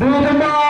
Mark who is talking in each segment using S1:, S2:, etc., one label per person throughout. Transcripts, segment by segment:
S1: di tempat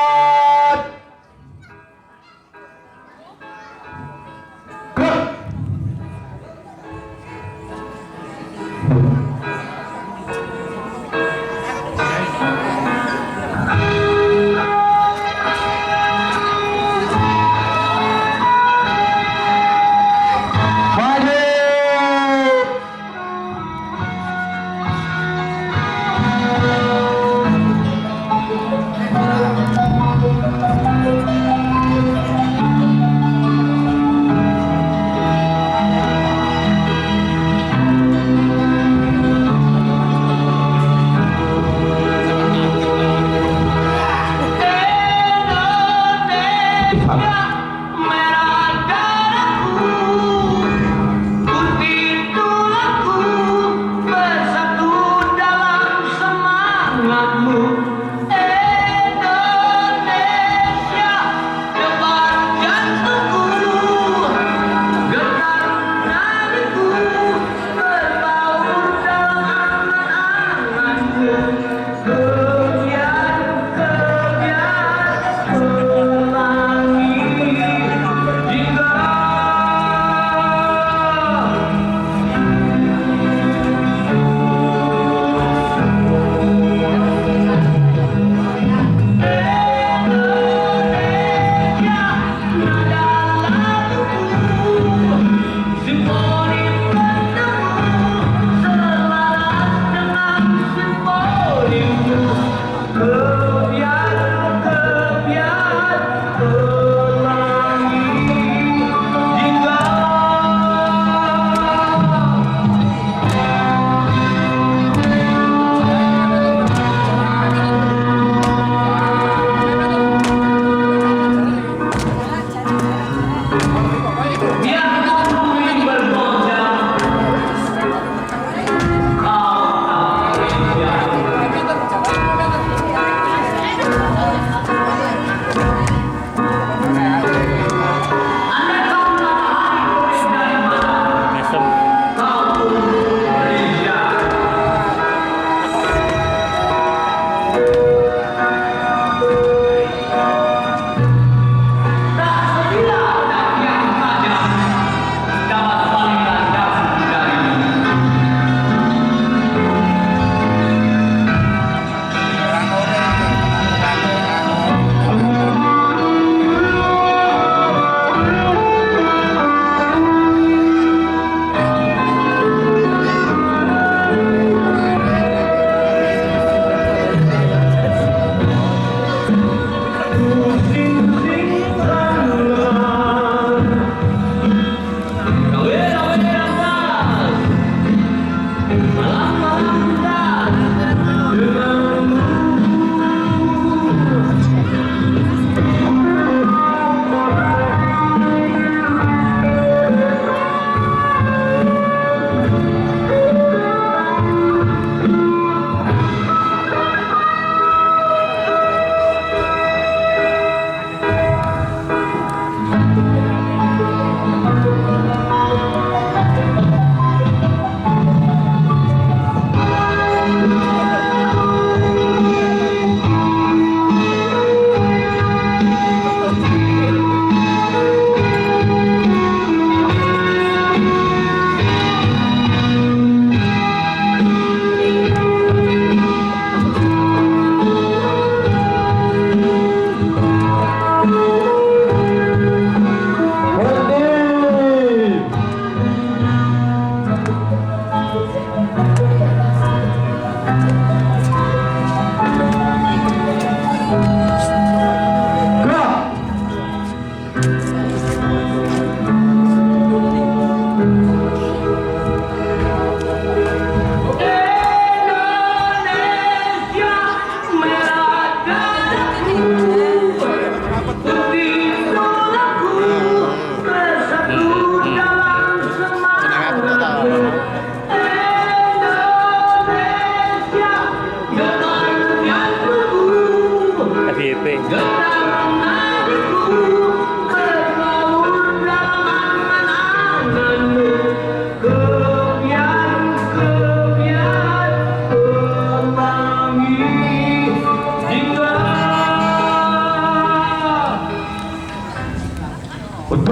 S1: gerak.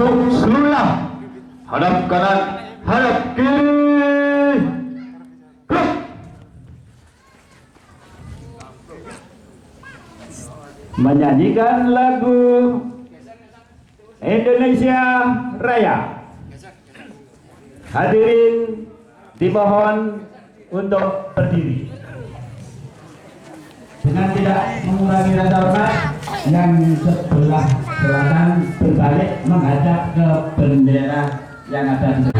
S1: untuk seluruhnya. Hadap kanan, hadap kiri. Gerak. Menyanyikan lagu Indonesia Raya. Hadirin dimohon untuk berdiri. Dengan tidak mengurangi rasa hormat, yang sebelah selatan berbalik menghadap ke bendera yang ada di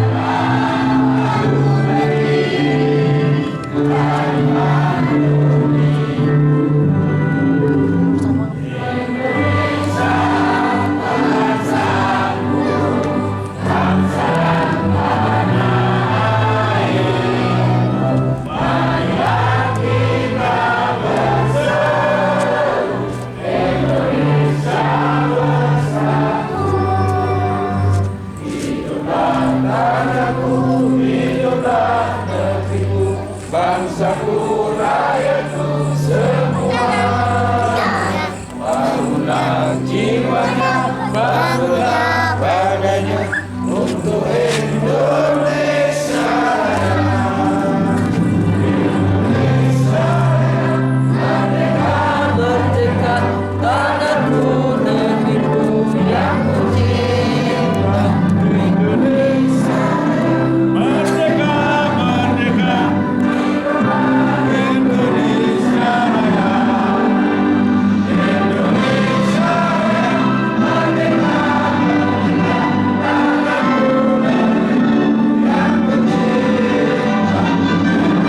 S2: bangsaku, rakyatku semua, bangunlah jiwanya, bangunlah badannya untuk Indonesia. Indonesia merdeka, merdeka, tanahku, negeriku yang kucinta. Indonesia merdeka, merdeka. Indonesia Raya, Indonesia Raya, merdeka, tanahku, negeriku yang kucinta.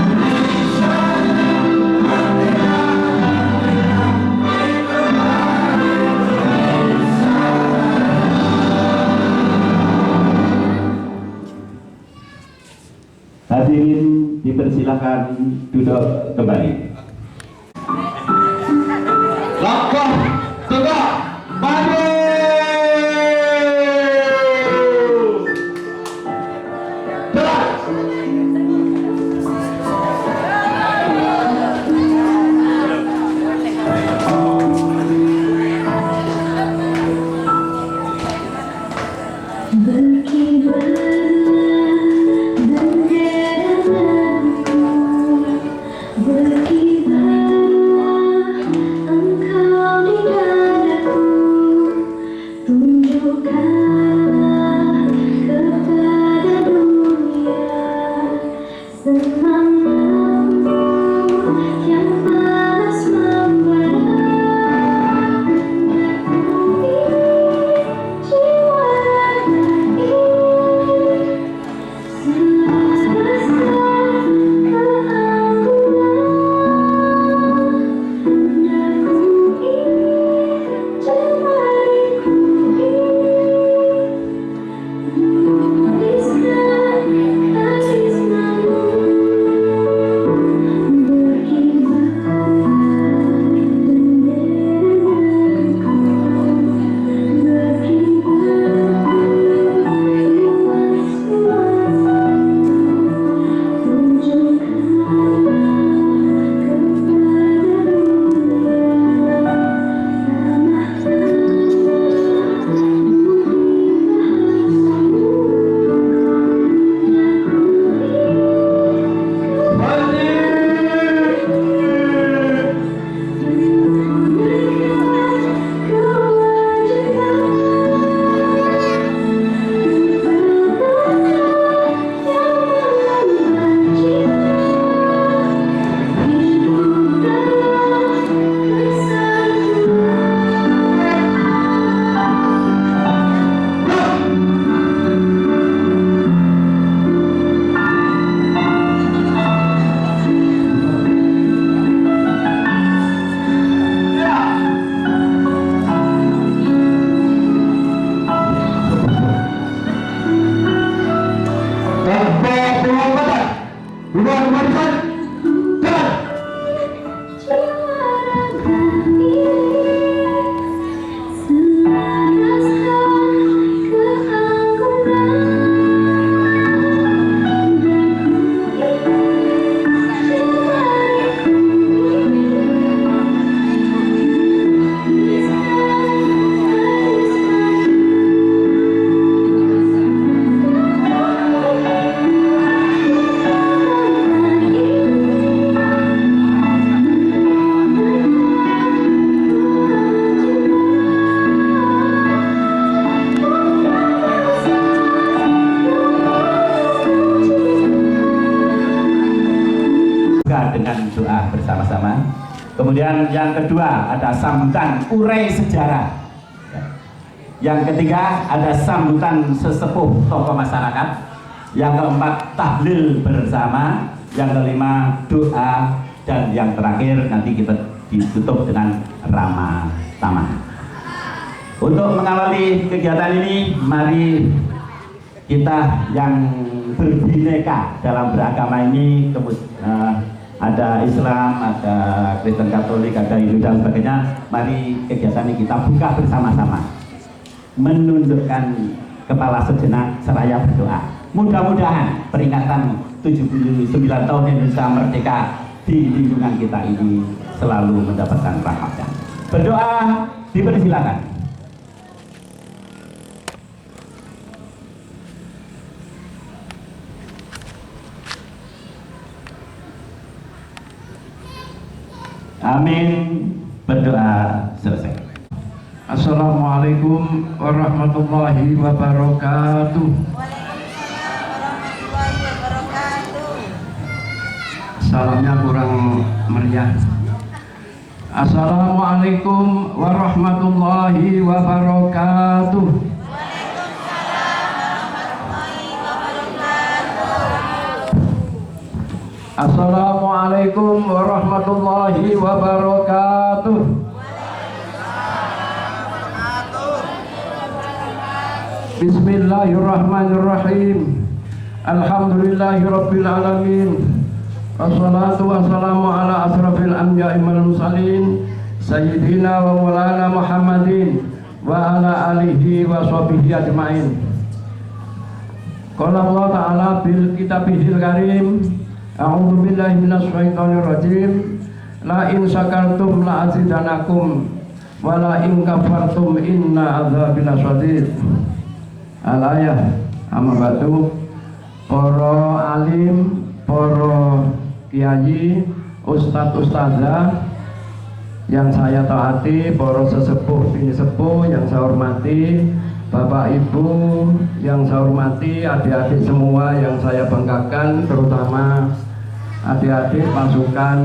S2: Indonesia merdeka,
S1: Hadirin dipersilakan duduk kembali. Langkah tegak maju. Gerak.
S3: Berkibarlah bendera merahku, berkibar
S1: Kemudian yang kedua ada sambutan urai sejarah. Yang ketiga ada sambutan sesepuh tokoh masyarakat. Yang keempat tahlil bersama. Yang kelima doa. Dan yang terakhir nanti kita ditutup dengan ramah tamah. Untuk mengawali kegiatan ini, mari kita yang berbineka dalam beragama ini, ada Islam, ada Kristen Katolik, ada Hindu dan sebagainya. Mari kegiatan ini kita buka bersama-sama, menundukkan kepala sejenak seraya berdoa. Mudah-mudahan peringatan 79 tahun Indonesia Merdeka di lingkungan kita ini selalu mendapatkan rahmatnya. Berdoa dipersilakan. Amin. Berdoa selesai.
S3: Assalamualaikum warahmatullahi wabarakatuh.
S4: Waalaikumsalam warahmatullahi wabarakatuh.
S3: Salamnya kurang meriah. Assalamualaikum warahmatullahi wabarakatuh. Assalamualaikum warahmatullahi wabarakatuh. Bismillahirrahmanirrahim. Alhamdulillahirabbil alamin. Wassalatu wassalamu ala asrafil anbiya'i wal mursalin sayyidina wa maulana Muhammadin wa ala alihi wa sahbihi ajmain. Qala Allah ta'ala bil kitabihil karim. A'udzu billahi minasy syaithanir rajim. La in syakartum la azidanakum wa la in kafartum inna adzabi lasyadid. Al-ayah. Amma ba'du. Para alim, para kiai, ustadz ustazah yang saya taati, para sesepuh bini sepuh yang saya hormati, bapak ibu yang saya hormati, adik-adik semua yang saya banggakan, terutama adik-adik pasukan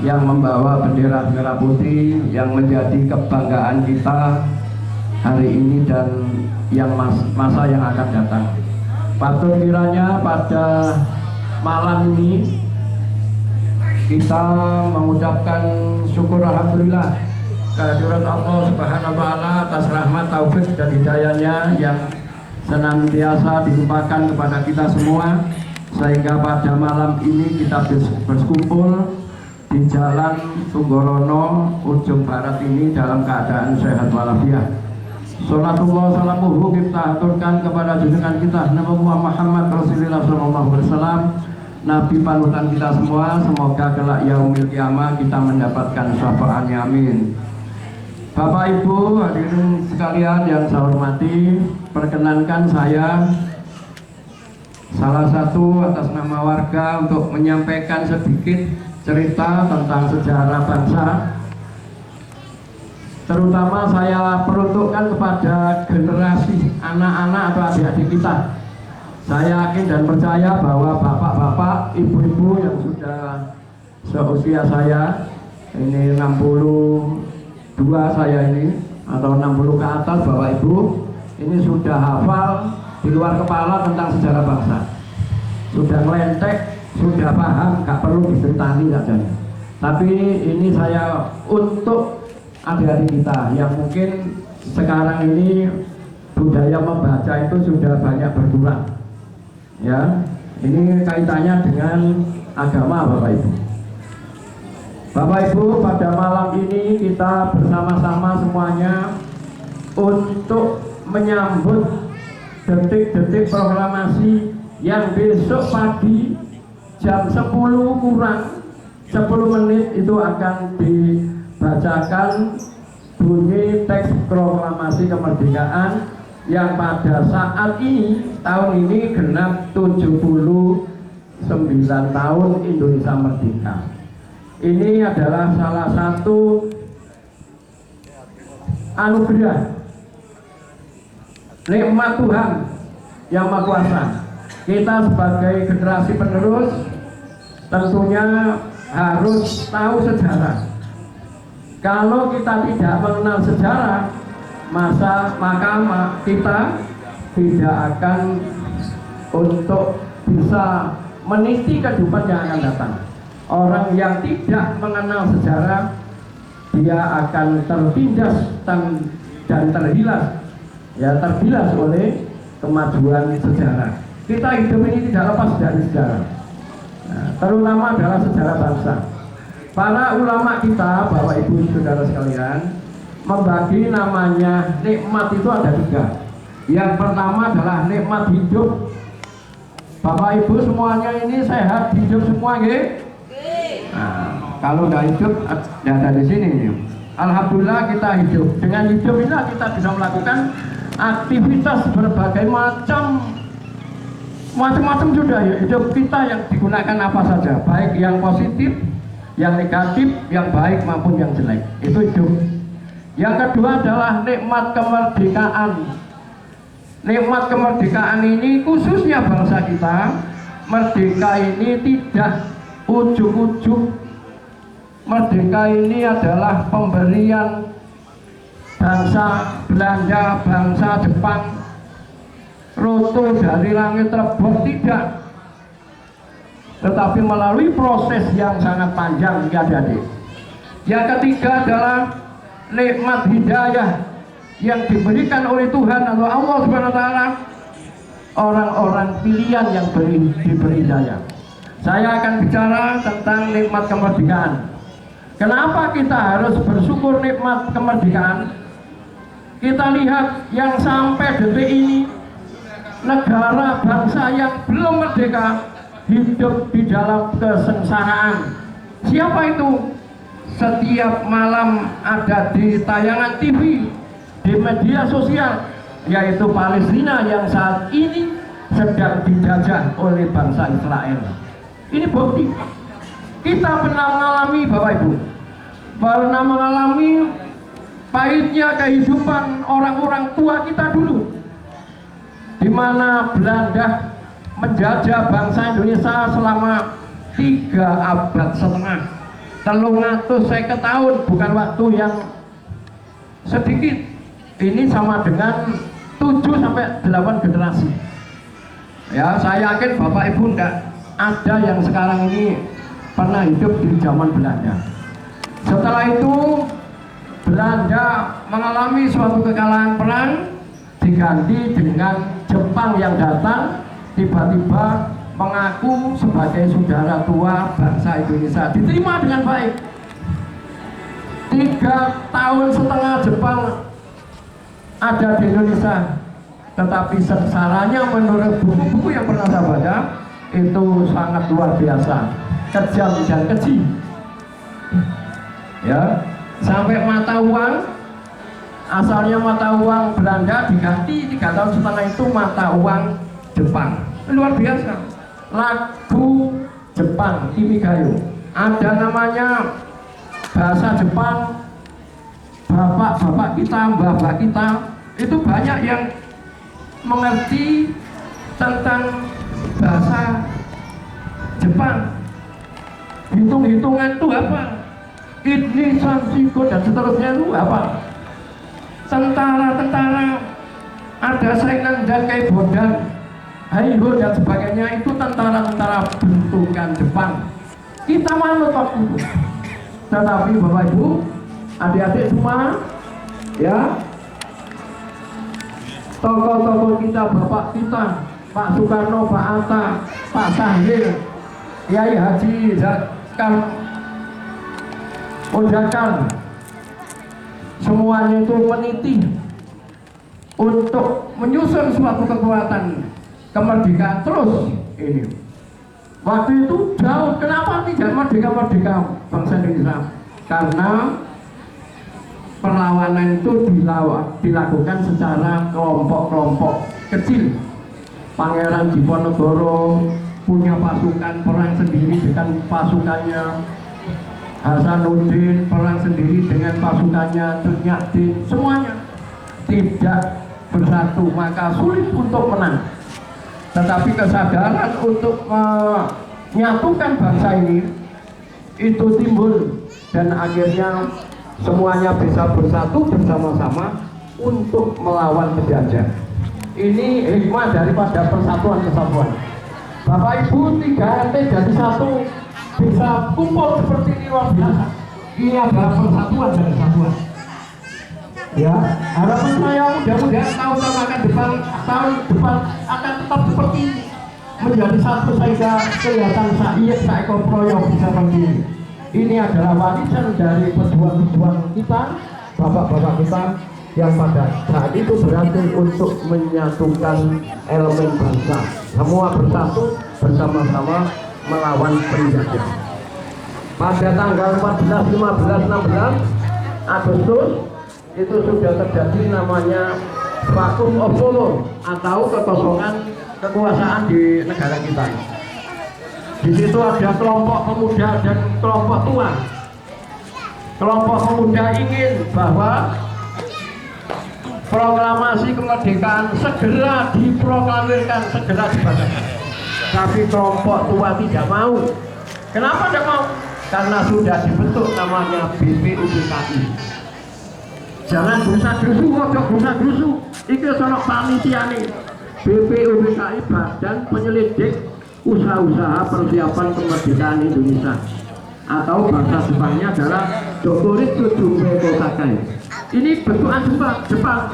S3: yang membawa bendera merah putih yang menjadi kebanggaan kita hari ini dan yang masa yang akan datang. Patut kiranya pada malam ini kita mengucapkan syukur alhamdulillah kehadirat Allah Subhanahu wa taala atas rahmat, taufik dan hidayahnya yang senantiasa dilimpahkan kepada kita semua, sehingga pada malam ini kita berkumpul di Jalan Tunggorono ujung barat ini dalam keadaan sehat walafiat. Salatullah salamuhu kita aturkan kepada junjungan kita Nabi Muhammad Rasulullah SAW, Nabi panutan kita semua. Semoga kelak yaumil kiamah kita mendapatkan syafaatnya, amin. Bapak Ibu hadirin sekalian yang saya hormati, perkenankan saya salah satu atas nama warga untuk menyampaikan sedikit cerita tentang sejarah bangsa. Terutama saya peruntukkan kepada generasi anak-anak atau adik-adik kita. Saya yakin dan percaya bahwa bapak-bapak, ibu-ibu yang sudah seusia saya, ini 62 saya ini, atau 60 ke atas bapak ibu, ini sudah hafal di luar kepala tentang sejarah bangsa. Sudah melentek, sudah paham, gak perlu diceritani saja. Tapi ini saya untuk adik-adik kita yang mungkin sekarang ini budaya membaca itu sudah banyak berkurang. Ya, ini kaitannya dengan agama Bapak Ibu. Bapak Ibu, pada malam ini kita bersama-sama semuanya untuk menyambut detik-detik proklamasi yang besok pagi jam 10 kurang 10 menit itu akan dibacakan bunyi teks proklamasi kemerdekaan yang pada saat ini, tahun ini genap 79 tahun Indonesia Merdeka. Ini adalah salah satu anugerah nikmat Tuhan yang Maha Kuasa. Kita sebagai generasi penerus tentunya harus tahu sejarah. Kalau kita tidak mengenal sejarah, maka kita tidak akan untuk bisa meniti kehidupan yang akan datang. Orang yang tidak mengenal sejarah, dia akan tertindas dan terbilas oleh kemajuan sejarah. Kita hidup ini tidak lepas dari sejarah, terutama adalah sejarah bangsa. Para ulama kita, Bapak Ibu Saudara sekalian, membagi namanya nikmat itu ada 3. Yang pertama adalah nikmat hidup. Bapak Ibu semuanya ini sehat, hidup semua, nggih? Nah, kalau nggak hidup, ya ada di sini. Alhamdulillah kita hidup. Dengan hidup inilah kita bisa melakukan aktivitas berbagai macam sudah ya. Hidup kita yang digunakan apa saja, baik yang positif, yang negatif, yang baik maupun yang jelek. Itu hidup. Yang kedua adalah nikmat kemerdekaan. Nikmat kemerdekaan ini khususnya bangsa kita, merdeka ini tidak ujuk-ujuk. Merdeka ini adalah pemberian bangsa Belanda, bangsa Jepang, roto dari langit rebus, tidak, tetapi melalui proses yang sangat panjang, adik-adik. Yang ketiga adalah nikmat hidayah yang diberikan oleh Tuhan atau Allah Subhanahu wa taala, orang-orang pilihan yang diberi hidayah. Saya akan bicara tentang nikmat kemerdekaan. Kenapa kita harus bersyukur nikmat kemerdekaan? Kita lihat yang sampai detik ini, negara bangsa yang belum merdeka hidup di dalam kesengsaraan. Siapa itu? Setiap malam ada di tayangan TV, di media sosial, yaitu Palestina yang saat ini sedang dijajah oleh bangsa Israel. Ini bukti. Kita pernah mengalami, Bapak Ibu, pernah mengalami pahitnya kehidupan orang-orang tua kita dulu, di mana Belanda menjajah bangsa Indonesia selama 3,5 abad, 350 tahun, bukan waktu yang sedikit. Ini sama dengan 7-8 generasi. Ya, saya yakin Bapak Ibu enggak ada yang sekarang ini pernah hidup di zaman Belanda. Setelah itu Belanda mengalami suatu kekalahan perang, diganti dengan Jepang yang datang tiba-tiba mengaku sebagai saudara tua bangsa Indonesia, diterima dengan baik. 3,5 tahun Jepang ada di Indonesia, tetapi sengsaranya menurut buku-buku yang pernah saya baca itu sangat luar biasa, kejam dan keji. Ya, sampai mata uang, asalnya mata uang Belanda diganti 3,5 tahun itu mata uang Jepang. Luar biasa. Lagu Jepang, Kimigayo, ada namanya bahasa Jepang. Bapak-bapak kita, mbah-mbah kita itu banyak yang mengerti tentang bahasa Jepang. Hitung-hitungan itu apa? Ini Sansiko dan seterusnya itu apa? Tentara-tentara, ada Senan dan Kaibodan, Haiho dan sebagainya, itu tentara-tentara bentukan Jepang. Kita manut waktu itu. Tetapi Bapak Ibu, adik-adik semua, ya, tokoh-tokoh kita, bapak kita, Pak Soekarno, Pak Hatta, Pak Sahril, Kiai Haji Zakar Udakan, semuanya itu meniti untuk menyusun suatu kekuatan kemerdekaan terus ini. Waktu itu jauh, kenapa tidak merdeka bangsa Indonesia? Karena perlawanan itu dilakukan secara kelompok-kelompok kecil. Pangeran Diponegoro punya pasukan perang sendiri dengan pasukannya, Hasanuddin perang sendiri dengan pasukannya, Tunyadin, semuanya tidak bersatu, maka sulit untuk menang. Tetapi kesadaran untuk menyatukan bangsa ini itu timbul dan akhirnya semuanya bisa bersatu bersama-sama untuk melawan penjajah. Ini hikmah daripada persatuan kesatuan. Bapak Ibu 3 RT jadi satu, bisa kumpul seperti ini luar biasa. Ini adalah persatuan dan kesatuan. Ya, harapan saya mudah-mudahan tahun depan akan tetap seperti ini, menjadi satu sehingga kelihatan seekor proyek bisa berdiri. Ini adalah warisan dari pejuang-pejuang kita, bapak-bapak kita yang pada saat itu berhasil untuk menyatukan elemen bangsa. Semua bersatu bersama-sama melawan penjajah. Pada tanggal 14, 15, 16 Agustus itu sudah terjadi namanya vacuum of power atau kekosongan kekuasaan di negara kita. Di situ ada kelompok pemuda dan kelompok tua. Kelompok pemuda ingin bahwa proklamasi kemerdekaan segera diproklamirkan, segera dibacakan. Tapi kelompok tua tidak mau. Kenapa tidak mau? Karena sudah dibentuk namanya BPUPKI. Jangan gerusa-gerusu, ojo gerusa-gerusu. Iki sono panitiane. BPUPKI Badan Penyelidik Usaha-usaha Persiapan Kemerdekaan Indonesia, atau bahasa Jepangnya adalah Dokoritsu Junpei Kosakai. Ini bentukan Jepang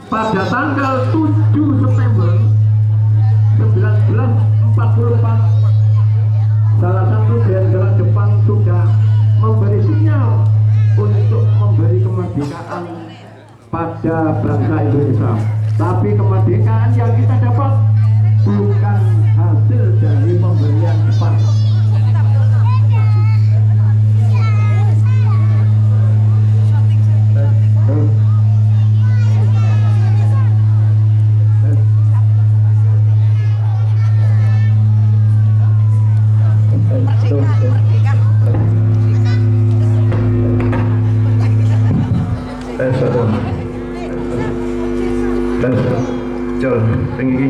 S3: pada tanggal 7 September 1944. Salah satu jenderal Jepang sudah memberi sinyal untuk memberi kemerdekaan pada bangsa Indonesia. Tapi kemerdekaan yang kita dapat bukan hasil dari pemberian Jepang. Tinggi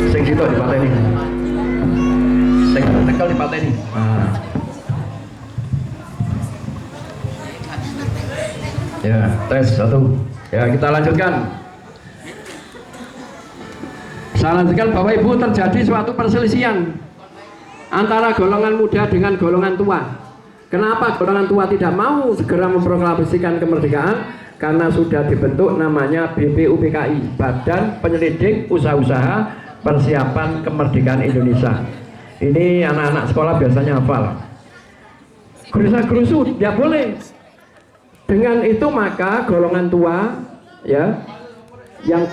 S3: sing situ dipateni, sing tekel dipateni. Ya, tes 1. Ya, kita lanjutkan. Saya lanjutkan, Bapak Ibu, terjadi suatu perselisihan antara golongan muda dengan golongan tua. Kenapa golongan tua tidak mau segera memproklamasikan kemerdekaan? Karena sudah dibentuk namanya BPUPKI, Badan Penyelidik Usaha-usaha Persiapan Kemerdekaan Indonesia. Ini anak-anak sekolah biasanya hafal. Gerusa-gerusu tidak boleh. Dengan itu maka golongan tua, ya, yang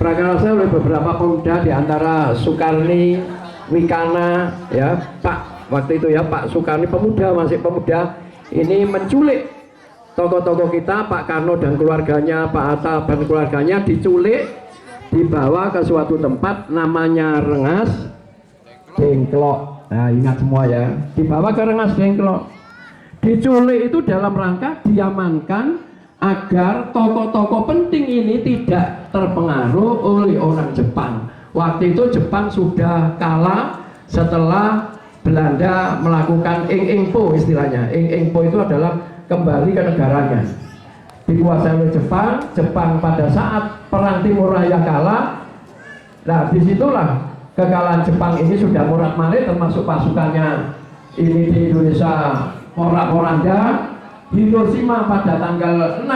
S3: diprakarsai oleh beberapa pemuda di antara Soekarni, Wikana, ya, Pak waktu itu ya, Pak Soekarni pemuda, masih pemuda, ini menculik tokoh-tokoh kita, Pak Karno dan keluarganya, Pak Hatta dan keluarganya diculik, dibawa ke suatu tempat namanya Rengas Dengklok. Nah, ingat semua ya, dibawa ke Rengas Dengklok. Diculik itu dalam rangka diamankan agar tokoh-tokoh penting ini tidak terpengaruh oleh orang Jepang. Waktu itu Jepang sudah kalah setelah Belanda melakukan Ing-Ing-Po istilahnya. Ing-Ing-Po itu adalah kembali ke negaranya, dikuasai oleh Jepang. Jepang pada saat Perang Timur Raya kalah. Nah, disitulah kekalahan Jepang ini sudah morat-marit, termasuk pasukannya ini di Indonesia porak-poranda. Hiroshima pada tanggal 6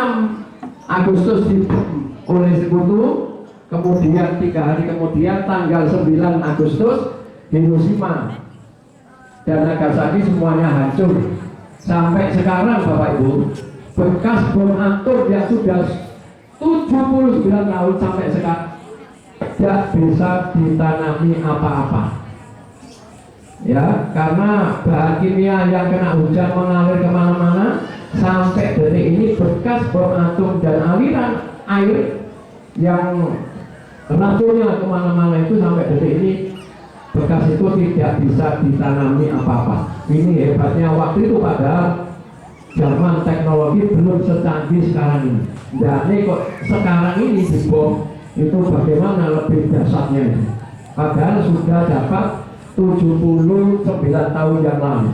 S3: Agustus dibom oleh sekutu. Kemudian 3 hari kemudian tanggal 9 Agustus Hiroshima dan Nagasaki semuanya hancur. Sampai sekarang Bapak Ibu, bekas bom atom yang sudah 79 tahun sampai sekarang tidak bisa ditanami apa-apa. Ya, karena bahan kimia yang kena hujan mengalir kemana-mana. Sampai detik ini bekas bom atom dan aliran air yang racunnya kemana-mana itu sampai detik ini bekas itu tidak bisa ditanami apa-apa. Ini hebatnya waktu itu, padahal zaman teknologi belum secanggih sekarang ini. Dan ini kok sekarang ini dibom, itu bagaimana lebih dahsyatnya ini. padahal sudah dapat 79 tahun yang lalu.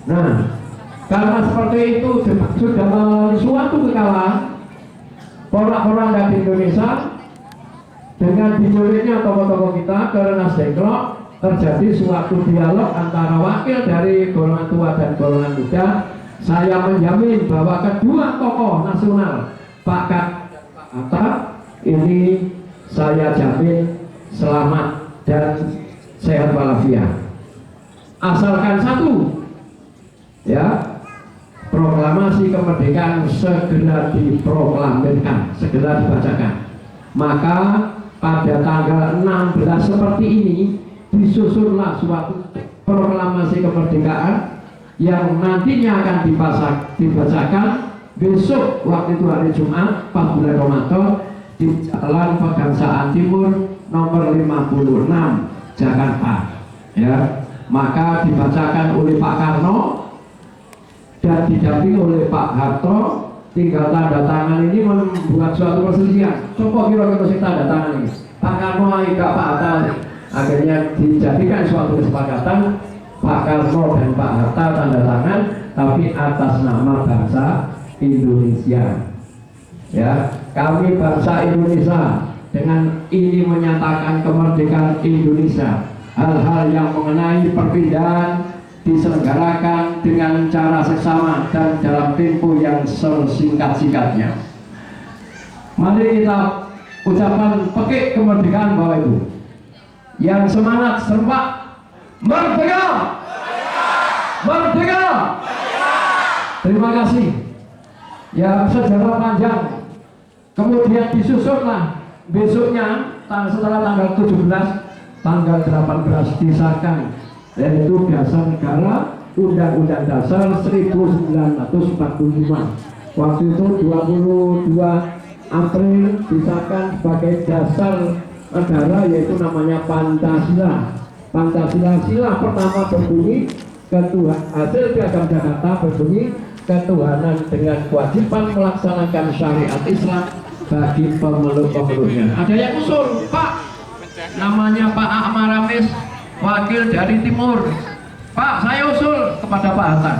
S3: Nah, karena seperti itu sudah melalui suatu kekalahan, orang-orang dari Indonesia dengan diculiknya tokoh-tokoh kita ke Rengas Dengklok, terjadi suatu dialog antara wakil dari golongan tua dan golongan muda. Saya menjamin bahwa kedua tokoh nasional, Pak Kat dan Pak Hatta, ini saya jamin selamat dan sehat walafiat. Asalkan satu, ya, proklamasi kemerdekaan segera diproklamirkan, segera dibacakan. Maka pada tanggal 16 seperti ini disusunlah suatu proklamasi kemerdekaan yang nantinya akan dibacakan besok waktu itu hari Jumat 4 bulan Ramadan di Jalan Pegangsaan Timur nomor 56 Jakarta, ya. Maka dibacakan oleh Pak Karno dan didampingi oleh Pak Harto. Tinggal tanda tangan ini membuat suatu perselisihan. Coba kira-kira sih tanda tangan ini. Pak Karno enggak Pak Hatta. Akhirnya dijadikan suatu kesepakatan Pak Karno dan Pak Hatta tanda tangan, tapi atas nama bangsa Indonesia. Ya, kami bangsa Indonesia dengan ini menyatakan kemerdekaan Indonesia. Hal-hal yang mengenai perpindahan diselenggarakan dengan cara seksama dan dalam tempo yang sesingkat-singkatnya. Mari kita ucapan pekik kemerdekaan Bapak Ibu. Yang semangat serempak, merdeka! Merdeka! Terima kasih. Ya, sejarah panjang. Kemudian disusunlah besoknya setelah tanggal 17, tanggal 18 disahkan, yaitu Dasar Negara Undang-Undang Dasar 1945. Waktu itu 22 April disahkan sebagai dasar negara, yaitu namanya Pancasila. Pancasila sila pertama berbunyi hasil Piagam Jakarta berbunyi ketuhanan dengan kewajiban melaksanakan syariat Islam bagi pemeluk-pemeluknya. Ada yang usul, Pak, namanya Pak Amaramis, wakil dari Timur. Pak, saya usul kepada Pak Hatta,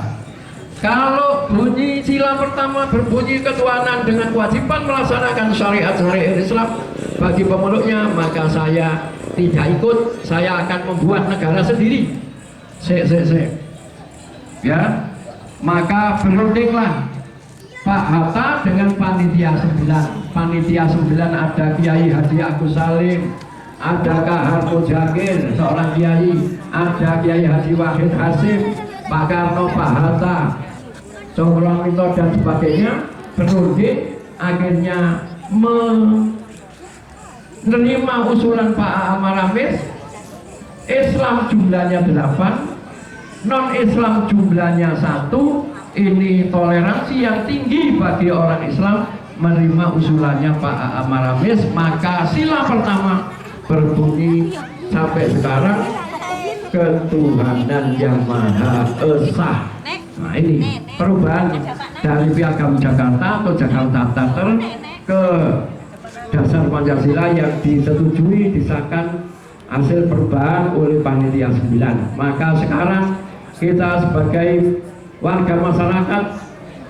S3: kalau bunyi sila pertama berbunyi ketuhanan dengan kewajiban melaksanakan syariat Islam bagi pemeluknya, maka saya tidak ikut. Saya akan membuat negara sendiri. Ya, maka berundinglah Pak Hatta dengan panitia 9. Panitia 9 ada Kiai Haji Agus Salim, ada Kak Harto Jakir, seorang kiai, ada Kiai Haji Wahid Hasim, Pak Karno, Pak Hatta, Cokro Mito dan sebagainya. Berunding, akhirnya menerima usulan Pak Amaramis. Islam jumlahnya 8, non Islam jumlahnya 1. Ini toleransi yang tinggi bagi orang Islam menerima usulannya Pak Amaramis. Maka sila pertama berbunyi sampai sekarang, ketuhanan yang Maha Esa. Nah, ini perubahan dari Piagam Jakarta atau Jakarta Charter ke Dasar Pancasila yang disetujui, disahkan hasil perubahan oleh panitia 9. Maka sekarang kita sebagai warga masyarakat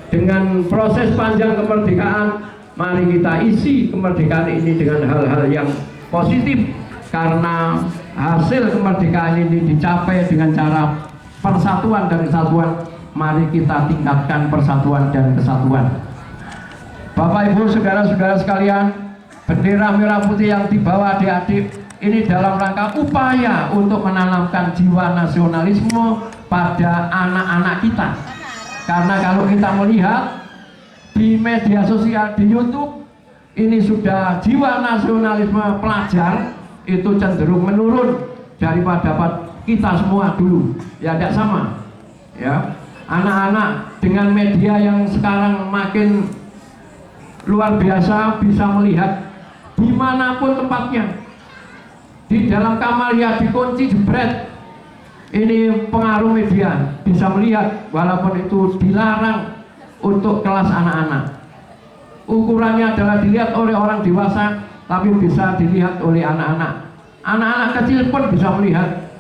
S3: dengan proses panjang kemerdekaan, mari kita isi kemerdekaan ini dengan hal-hal yang positif, karena hasil kemerdekaan ini dicapai dengan cara persatuan dan kesatuan. Mari kita tingkatkan persatuan dan kesatuan. Bapak Ibu, saudara-saudara sekalian, bendera merah putih yang dibawa adik-adik ini dalam rangka upaya untuk menanamkan jiwa nasionalisme pada anak-anak kita. Karena kalau kita melihat di media sosial, di YouTube, ini sudah jiwa nasionalisme pelajar itu cenderung menurun daripada kita semua dulu. Ya, tidak sama. Ya, anak-anak dengan media yang sekarang makin luar biasa bisa melihat dimanapun tempatnya. Di dalam kamar ya dikunci jebret. Ini pengaruh media bisa melihat, walaupun itu dilarang untuk kelas anak-anak. Ukurannya adalah dilihat oleh orang dewasa, tapi bisa dilihat oleh anak-anak. Anak-anak kecil pun bisa melihat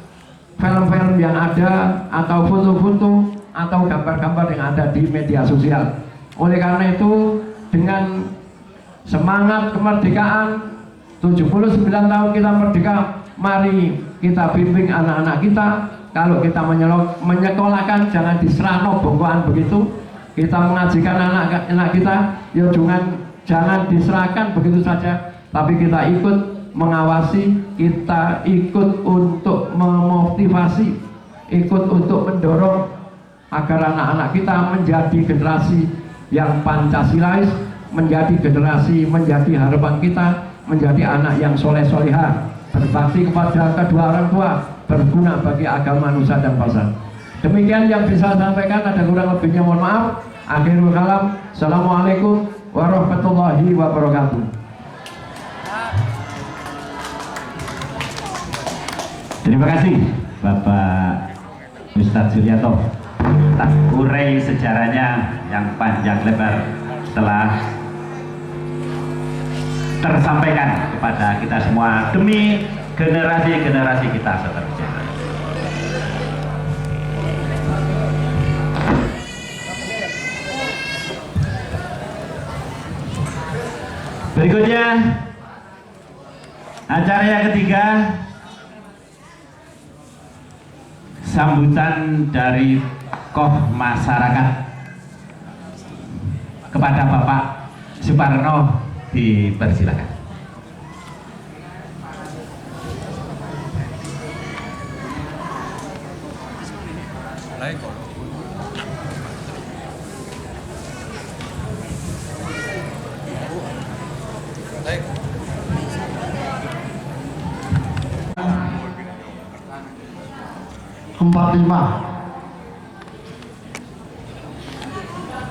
S3: film-film yang ada atau foto-foto atau gambar-gambar yang ada di media sosial. Oleh karena itu, dengan semangat kemerdekaan 79 tahun kita merdeka, mari kita bimbing anak-anak kita. Kalau kita menyekolahkan, jangan diserahno bongkoan begitu. Kita mengajikan anak-anak kita, ya jangan diserahkan begitu saja, tapi kita ikut mengawasi, kita ikut untuk memotivasi, ikut untuk mendorong agar anak-anak kita menjadi generasi yang Pancasilais, menjadi generasi, menjadi harapan kita, menjadi anak yang soleh-solehah, berbakti kepada kedua orang tua, berguna bagi agama nusa dan bangsa. Demikian yang bisa saya sampaikan, ada kurang lebihnya mohon maaf. Akhirul kalam, assalamualaikum warahmatullahi wabarakatuh.
S1: Terima kasih Bapak Ustadz Suryanto atas urai sejarahnya yang panjang lebar telah tersampaikan kepada kita semua demi generasi-generasi kita seterusnya. Berikutnya acara yang ketiga, sambutan dari tokoh masyarakat kepada Bapak Suparno, dipersilakan.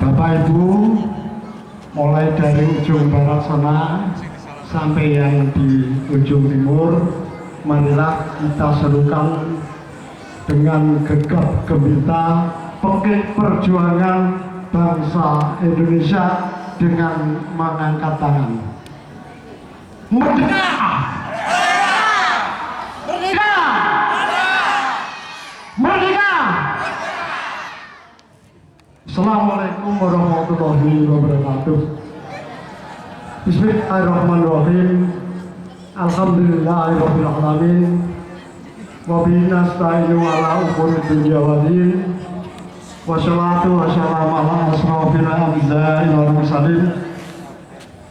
S5: Bapak Ibu, mulai dari ujung barat sana sampai yang di ujung timur, marilah kita serukan dengan gegap gempita perjuangan bangsa Indonesia dengan mengangkat tangan. Merdeka! Merdeka! Merdeka! Assalamualaikum warahmatullahi wabarakatuh. Bismillahirrahmanirrahim. Alhamdulillahirabbil alamin. Wa bihi nasta'inu ala umuri dunya waddin. Wassalatu wassalamu ala asrofil anbiya'i wal mursalin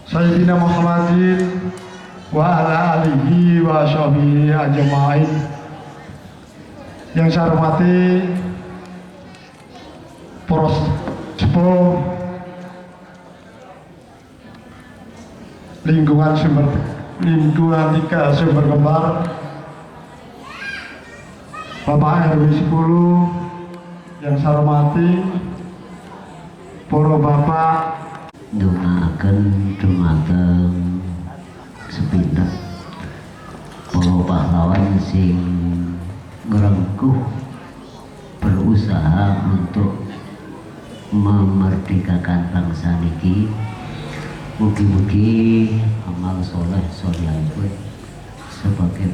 S5: Sayyidina Muhammadin wa ala alihi wa sahbihi ajma'in. Yang saya hormati Poros Sepo lingkungan 3 sumber kembar, Bapak RW 10 yang saya hormati, para bapak
S6: doakan dumateng sepindah para pahlawan sing ngerengkuh berusaha untuk memerdekakan bangsa niki. Mugi-mugi amal soleh solehipun sebagai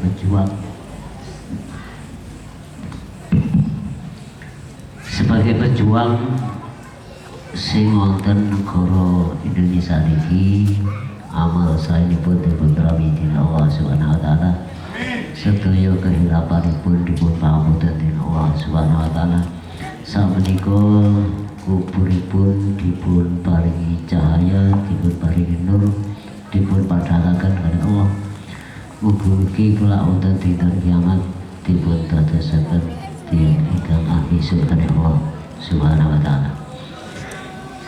S6: pejuang, sing wonten negara Indonesia niki, amal saenipun dipun ramidina Allah Subhanahu wa taala. Sedaya kehilapanipun dipun pangapunten dening Allah Subhanahu wa taala. Samenika kuburipun dipun paringi cahaya, dipun paringi nur, dipun padhalaken kaliyan Allah. Mugi-mugi kelak wonten dinten kiamat dipun dadosaken tiyang ingkang ahli surga Allah Subhanahu wa taala.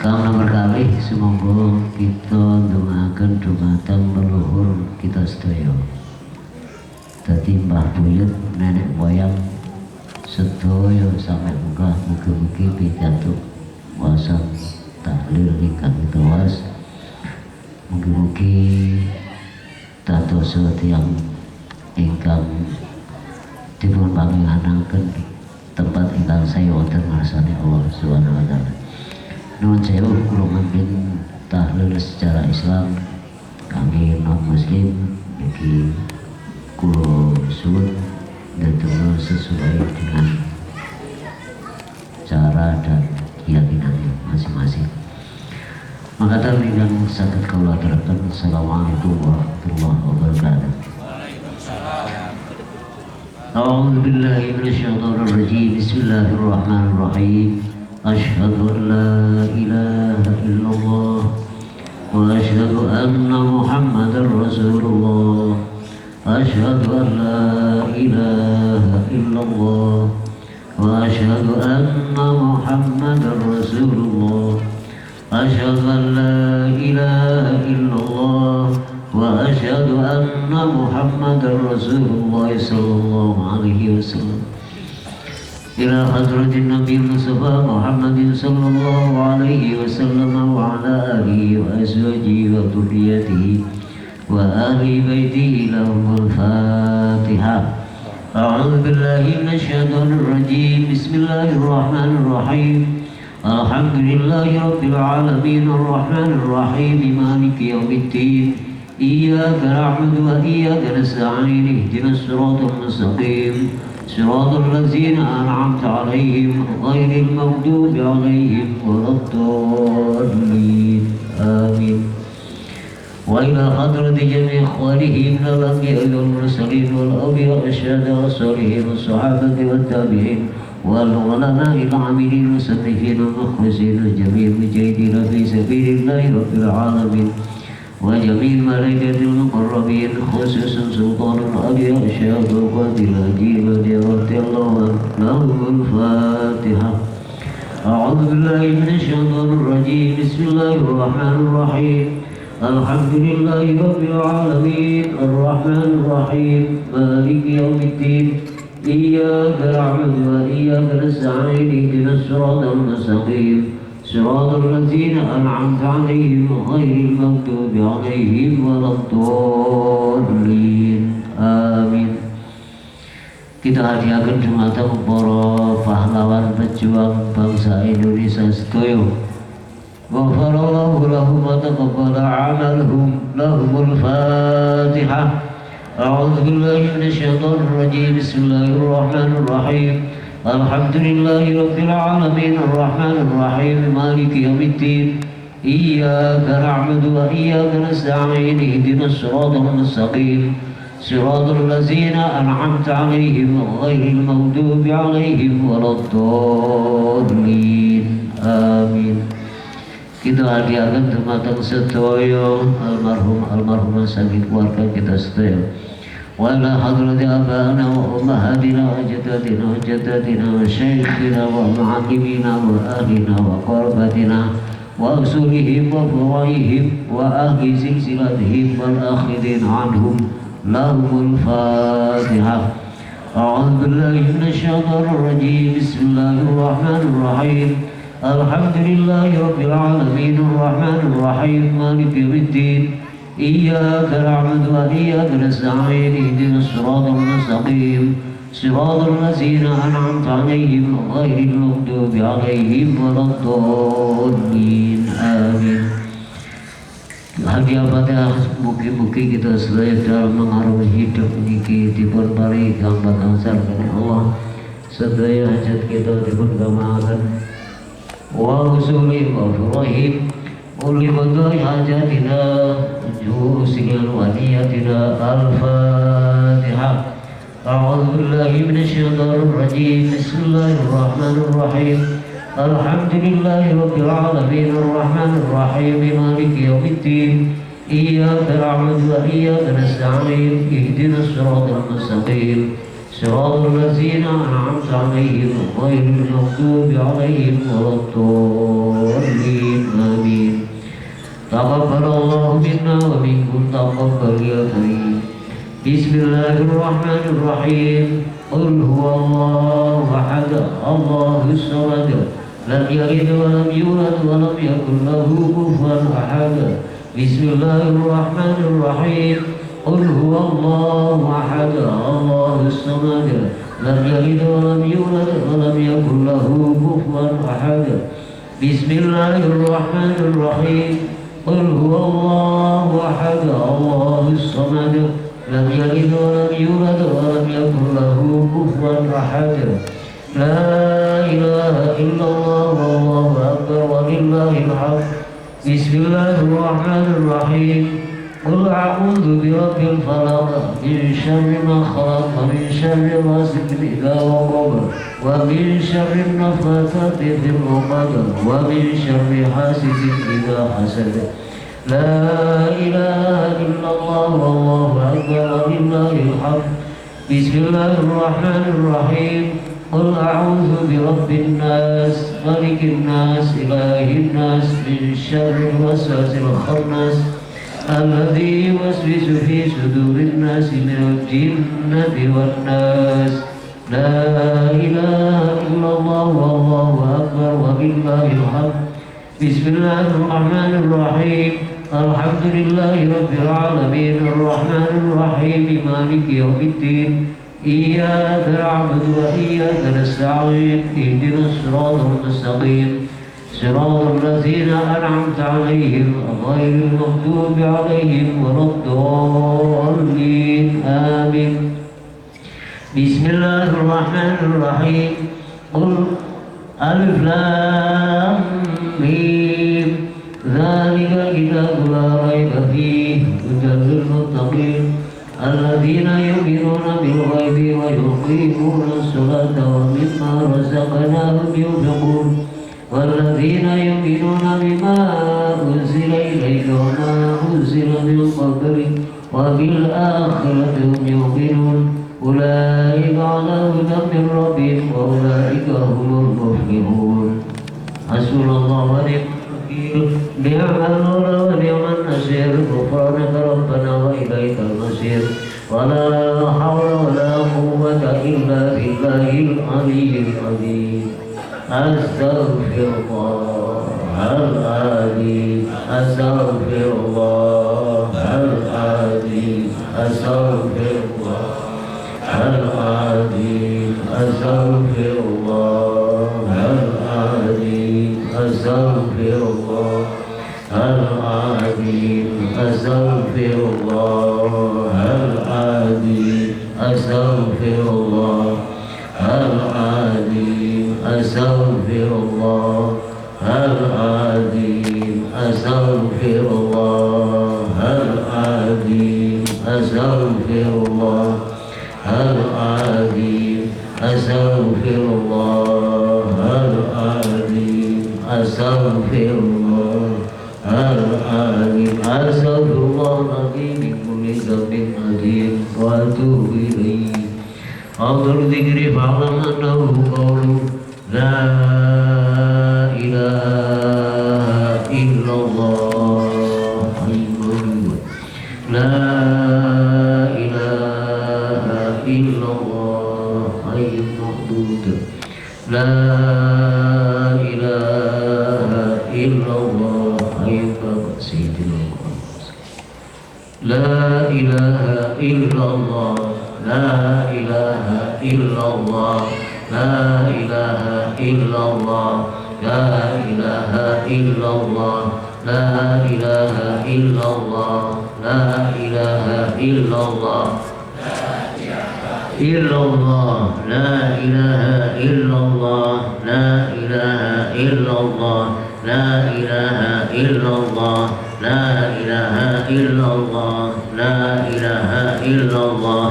S6: Kang nomor kalih sumangga kita ndongaken dumateng leluhur kita sedaya. Dadi mbah buyut, nenek moyang sedaya sampai munggah, mugi-mugi pikantuk wasan tahlil ingkang tewas. Mugi-mugi dados tiyang ingkang dipun panjenengaken tempat ingkang saya wonten ngarsane Allah Subhanahu wa taala. Nuwun sewu kula mimpin tahlil secara Islam kangge non muslim niki kulo suwun datang sesuai dengan cara dan keyakinannya masing-masing. Maka tadi yang sangat kau aturakan. Assalamualaikum warahmatullahi wabarakatuh. A'udzu billahi minasyaitonir rajim. Bismillahirrahmanirrahim. Asyhadu an la ilaha illallah wa asyhadu anna Muhammadar Rasulullah. Asyhadu an la ilaha illallah wa asyhadu anna Muhammadar Rasulullah. أشهد أن لا إله إلا الله وأشهد أن محمدا رسول الله صلى الله عليه وسلم. إلى حضرة النبي المصطفى محمد صلى الله عليه وسلم وعلى آله وأزواجه وذريته وأهل بيته لهم الفاتحة. أعوذ بالله من الشيطان الرجيم. بسم الله الرحمن الرحيم. الحمد لله رب العالمين الرحمن الرحيم مالك يوم الدين إياك نعبد وإياك نستعين اهدنا الصراط المستقيم صراط الذين أنعمت عليهم غير المغضوب عليهم ولا الضالين آمين. وإلى حضرة جميع إخوانه من الأنبياء والمرسلين والأولياء والشهداء والصالحين والصحابة والتابعين والعلماء العاملين والمصنفين والمخلصين وجميع المجاهدين في سبيل الله رب العالمين وجميع الملائكة المقربين خصوصا سلطان الأولياء الشيخ القادر الأجيب رضي الله عنه. لهم الفاتحة. أعوذ بالله من الشيطان الرجيم. بسم الله الرحمن الرحيم. الحمد لله رب العالمين الرحمن الرحيم مالك يوم الدين إياك نعبد وإياك نستعين اهدنا الصراط المستقيم صراط الذين أنعمت عليهم غير المغضوب عليهم ولا الضالين آمين. Kita hadiahkan dumateng para pahlawan pejuang bangsa Indonesia sedaya. Ghafarallahu lahum wa taqabbala amalahum. Lahumul Fatihah. أعوذ بالله من الشيطان الرجيم. بسم الله الرحمن الرحيم. الحمد لله رب العالمين الرحمن الرحيم مالك يوم الدين إياك نعبد وإياك نستعين اهدنا الصراط المستقيم صراط الذين أنعمت عليهم غير المغضوب عليهم ولا الضالين آمين. Kita hadiahkan dumateng sedaya almarhum saking keluarga kita sedaya. Wa ila hadrati abaana wa ummahatina wa jaddatina wa jaddatina wa syaikhina wa mu'allimina wa ahlina wa qarabatina wa usulihim wa furu'ihim wa ahli silsilatihim wal akhidin anhum. Lahumul Fatihah. A'udzu billahi minasy syaithanir rajim. Bismillahirrahmanirrahim. Alhamdulillahi rabbil alamin arrahmanir rahim maliki yaumiddin iyyaka na'budu wa iyyaka nasta'in ihdinas siratal mustaqim siratal ladzina an'amta 'alaihim ghairil maghdubi 'alaihim waladdallin amin. Hadiah Fatihah mugi-mugi kita sedaya dalam mengarungi hidup niki dipun paringi gambar ansar oleh Allah sedaya hajat kita dipun gamaken wa usuli wa furahim uli qadai hajatina juhusil waniyatina al-Fatihah. A'udzu billahi minasy syaithanir rajim. Bismillahir rahmanir rahim. Alhamdulillahi rabbil alamin arrahmanir rahim maliki yaumiddin iyyaka na'budu wa iyyaka nasta'in ihdinas siratal mustaqim صراط الذين أنعمت عليهم غير المغضوب عليهم ولا الضالين آمين. تقبل الله منا ومنكم تقبل يا كريم. بسم الله الرحمن الرحيم. قل هو الله أحد الله الصمد لم يلد ولم يولد ولم يكن له كفوا أحد. بسم الله الرحمن الرحيم. قل هو الله أحد الله الصمد لم يلد ولم يولد ولم يكن له كفوا أحد. بسم الله الرحمن الرحيم. قل هو الله أحد الله الصمد لم يلد ولم يولد ولم يكن له كفوا أحد لا إله إلا الله والله أكبر ولله الحمد بسم الله الرحمن الرحيم قل أعوذ برب الفلق من شر ما خلق ومن شر غاسق إذا وقب ومن شر النفاثات في العقد ومن شر حاسد إذا حسد لا إله إلا الله والله أكبر ولله الحمد بسم الله الرحمن الرحيم قل أعوذ برب الناس ملك الناس إله الناس من شر الوسواس الخناس الذي يوسوس في صدور الناس من الجنة والناس لا إله إلا الله والله أكبر وبالله الحمد بسم الله الرحمن الرحيم الحمد لله رب العالمين الرحمن الرحيم مالك يوم الدين إياك نعبد وإياك نستعين اهدنا الصراط المستقيم صراط الذين أنعمت عليهم غير المغضوب عليهم ولا الضالين آمين بسم الله الرحمن الرحيم قل ألف لام ميم ذلك الكتاب لا ريب فيه هدى للمتقين الذين يؤمنون بالغيب ويقيمون الصلاة ومما رزقناهم ينفقون والذين يؤمنون بما أنزل إليك وما أنزل من قبلك وبالآخرة هم يوقنون أولئك على هدى من ربهم وأولئك هم المفلحون حسبنا الله ونعم الوكيل نعم المولى ونعم النصير غفرانك ربنا وإليك المصير ولا حول ولا قوة إلا بالله العلي العظيم أستغفر الله العظيم أستغفر الله العظيم أستغفر الله العظيم أستغفر الله العظيم أستغفر الله العظيم أستغفر الله العظيم أستغفر الله العظيم أستغفر الله العظيم أستغفر الله العظيم أستغفر الله العظيم أستغفر الله العظيم أستغفر الله العظيم أستغفر الله العظيم من كل ذنب عظيم وأتوب إليه أفضل ذكر فاعلم أنه قول لا إله إلا الله لا إله إلا الله حي المعبود لا إله إلا الله حي سيدنا لا إله إلا الله لا إله إلا الله لا إله إلا الله لا إله إلا الله لا إله إلا الله لا إله إلا الله إلا الله لا إله إلا الله لا إله إلا الله لا إله إلا الله لا إله إلا الله لا إله إلا الله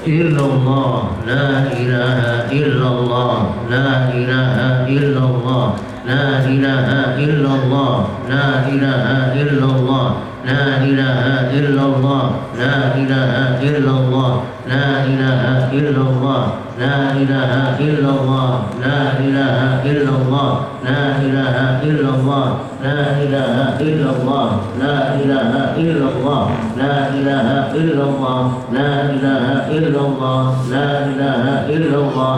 S6: إلا الله لا إله إلا الله لا إله إلا الله لا إله إلا الله لا إله إلا الله لا إله إلا الله لا إله إلا الله لا إله إلا الله لا إله إلا الله لا إله إلا الله لا إله إلا الله لا إله إلا الله لا إله إلا الله لا إله إلا الله لا إله إلا الله لا إله إلا الله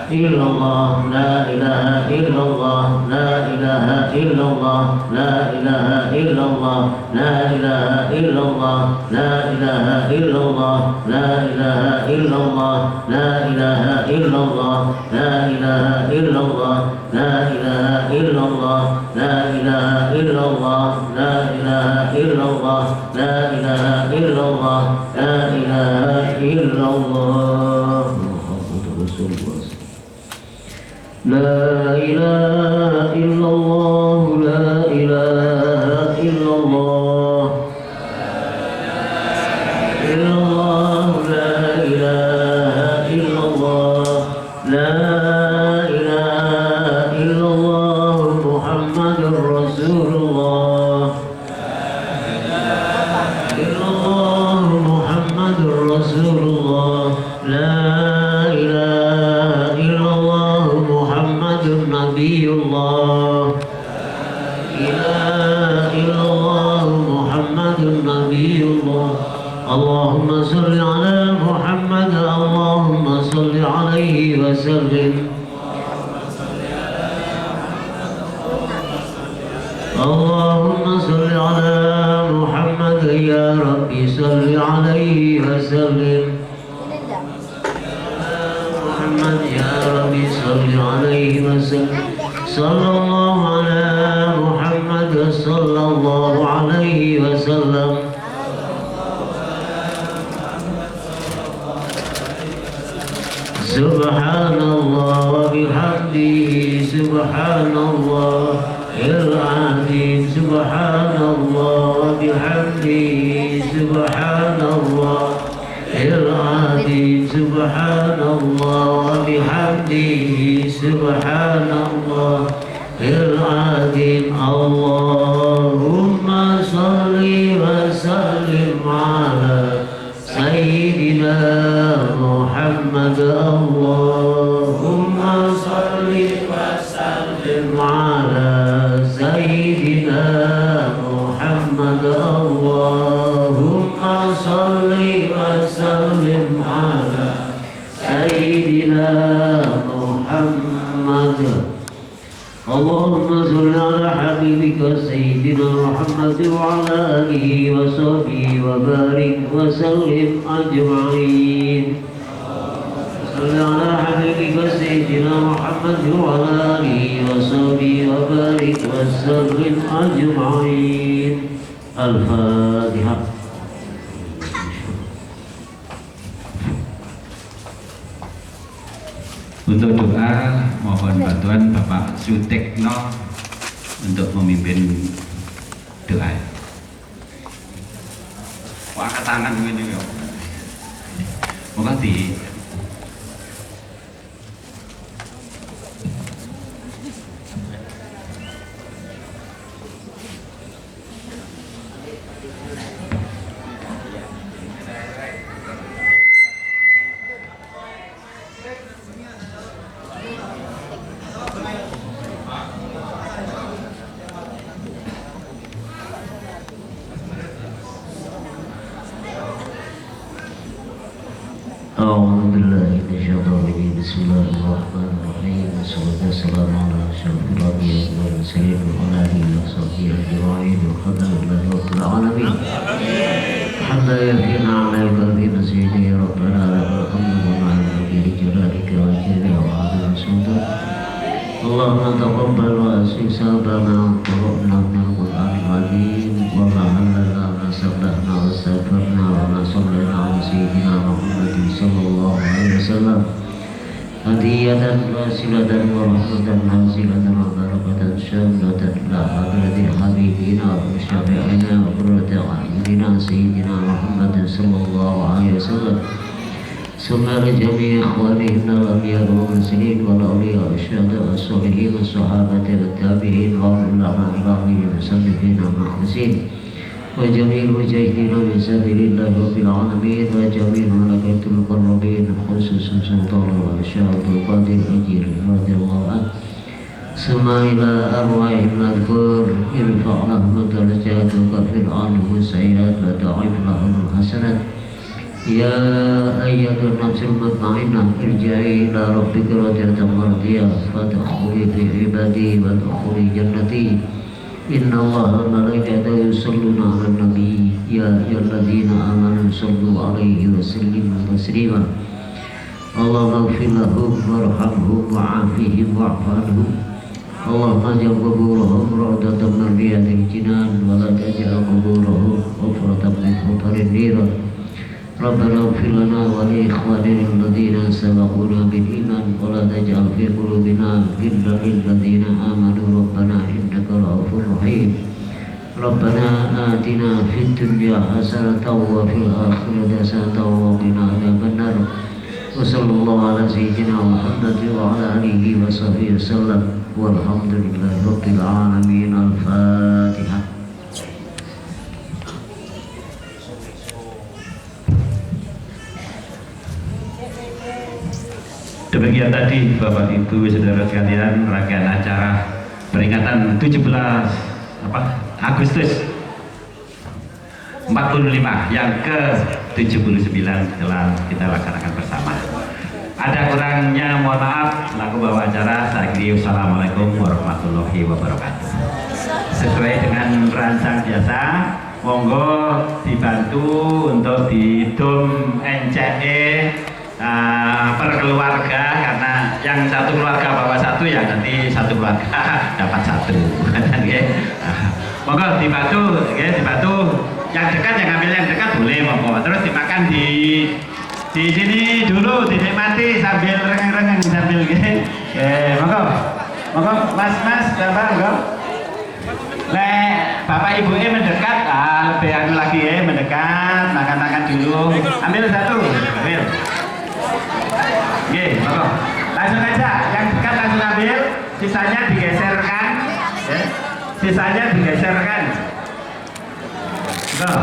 S6: illallah, la ilaha illallah, la ilaha illallah, la ilaha illallah, la ilaha illallah, la ilaha illallah, la ilaha illallah, la ilaha illallah, la ilaha illallah, la ilaha illallah, la ilaha illallah, la ilaha illallah, la ilaha illallah, la ilaha illallah. Muhammadur Rasulullah. La ilaha illallah, la ilaha illallah, illallah, la ilaha illallah, la ilaha illallah, Muhammadur Rasulullah, illallah, Muhammadur Rasulullah, la ilaha illallah, Muhammadun Nabiullah, ilaha illallah, Muhammadun Nabiullah. Allahumma salli ala Muhammad, Allahumma salli alaihi wa sallim. Allahumma salli ala Muhammad, ya Rabbi salli alaihi wa sallim. Muhammad, ya Rabbi salli alaihi wa sallim. Sallallahu ala Muhammad, sallallahu alaihi wa sallam. Subhanallah wa bihamdihi, subhanallah al-azim, subhanallah wa bihamdihi, subhanallah al-azim, subhanallah wa bihamdihi, subhanallah al-azim. Allahumma salli wa sallim ala Sayyidina Muhammad. Allahumma salli wa sallim ala Sayyidina Muhammad. Allahumma salli wa sallim ala Sayyidina Muhammad. Allahumma salli ala habibika Sayyidina Muhammad wa ala alihi wa sahbihi wa barik wa sallim ajma'in. Salli ala habibika Sayyidina Muhammad wa ala alihi wa sahbihi wa barik wa sallim ajma'in. Al-Fatihah.
S7: Untuk doa mohon bantuan Bapak Sutekno untuk memimpin doa. Angkat tangan ini ya. Moga di
S6: أعوذ بالله من الشيطان الرجيم. بسم الله الرحمن الرحيم. والصلاة والسلام على أشرف الأنبياء والمرسلين وعلى آله وصحبه أجمعين والحمد لله رب العالمين. حمدا يكفي نعمة يكفي مسجده ربنا لك الحمد ومع النبي لجلالك وجهك وعظيم سلطانك. اللهم تقبل وأسلم سببنا وقربنا من القرآن العظيم وما هللنا وما سبحنا واستغفرنا وما صلينا على سيدنا محمد صلى الله عليه وسلم هدية واصلة ورحمة نازلة وبركة شاملة إلى حضرة حبيبنا وشفيعنا وقرة أعيننا سيدنا محمد صلى الله عليه وسلم ثم لجميع إخواننا الأنبياء والمرسلين والأولياء والشهداء والصالحين والصحابة والتابعين والعلماء العاملين والمصنفين والمخلصين وجميع المجاهدين في سبيل الله رب العالمين وجميع ملائكة المقربين خصوصا سلطان والشيخ عبد القادر الأجيري رضي الله عنه. ثم إلى أرواح المذكور ارفع لهم درجات وكفر عنهم السيئات وضاعف لهم الحسنات Ya ayyatuhan nafsul mutmainnah irji'i ila rabbika radiyatan mardiyah fadkhuli fi ibadi wa dkhuli jannati. Inna Allaha wa malaikatahu yusholluna 'alan nabi ya ayyuhalladzina amanu shollu 'alaihi wa sallimu taslima. Allahumma ighfir lahum warhamhum wa'afihim wa'fu anhum. Allahumma ja'al quburahum rawdatan min riyadil jinan wa la taj'al quburahum hufratan min hufarin niran. Rabbana ighfir lana wa li ikhwanina alladhina sabaquna bil iman wa la taj'al fi qulubina ghillan lil ladzina amanu rabbana innaka ra'ufur rahim. Rabbana atina fid dunya hasanatan wa fil akhirati hasanatan wa qina adzabannar. Wa sallallahu ala sayyidina Muhammad wa ala alihi wa sahbihi wasallam walhamdulillahi rabbil alamin. Al-Fatihah.
S7: Demikian tadi Bapak Ibu Saudara sekalian rangkaian acara peringatan 17 Agustus 45 yang ke-79 telah kita laksanakan bersama. Ada kurangnya mohon maaf. Selaku bawa acara saya akhiri. Wassalamualaikum warahmatullahi wabarakatuh. Sesuai dengan rancang biasa, monggo dibantu untuk di dom NCE per keluarga, karena yang satu keluarga bawa satu ya nanti satu keluarga dapat satu. Monggo dibantu, dibantu yang dekat, yang ambil yang dekat boleh monggo. Terus dimakan di sini dulu, dinikmati sambil rengeng-rengeng sambil monggo. Monggo mas bapak monggo. Bapak ibu mendekat, lebih anu lagi mendekat, makan dulu. Ambil satu, ambil. Oke, monggo. Langsung aja, yang dekat langsung ambil, sisanya digeserkan, ya. Sisanya digeserkan. Monggo.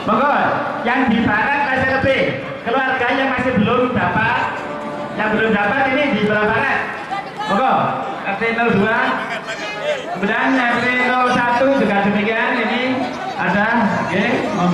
S7: Monggo, yang di barat masih lebih, keluarga yang masih belum dapat, ini di belah barat. Monggo, RT 02, kemudian RT 01 juga demikian, ini ada, oke, monggo.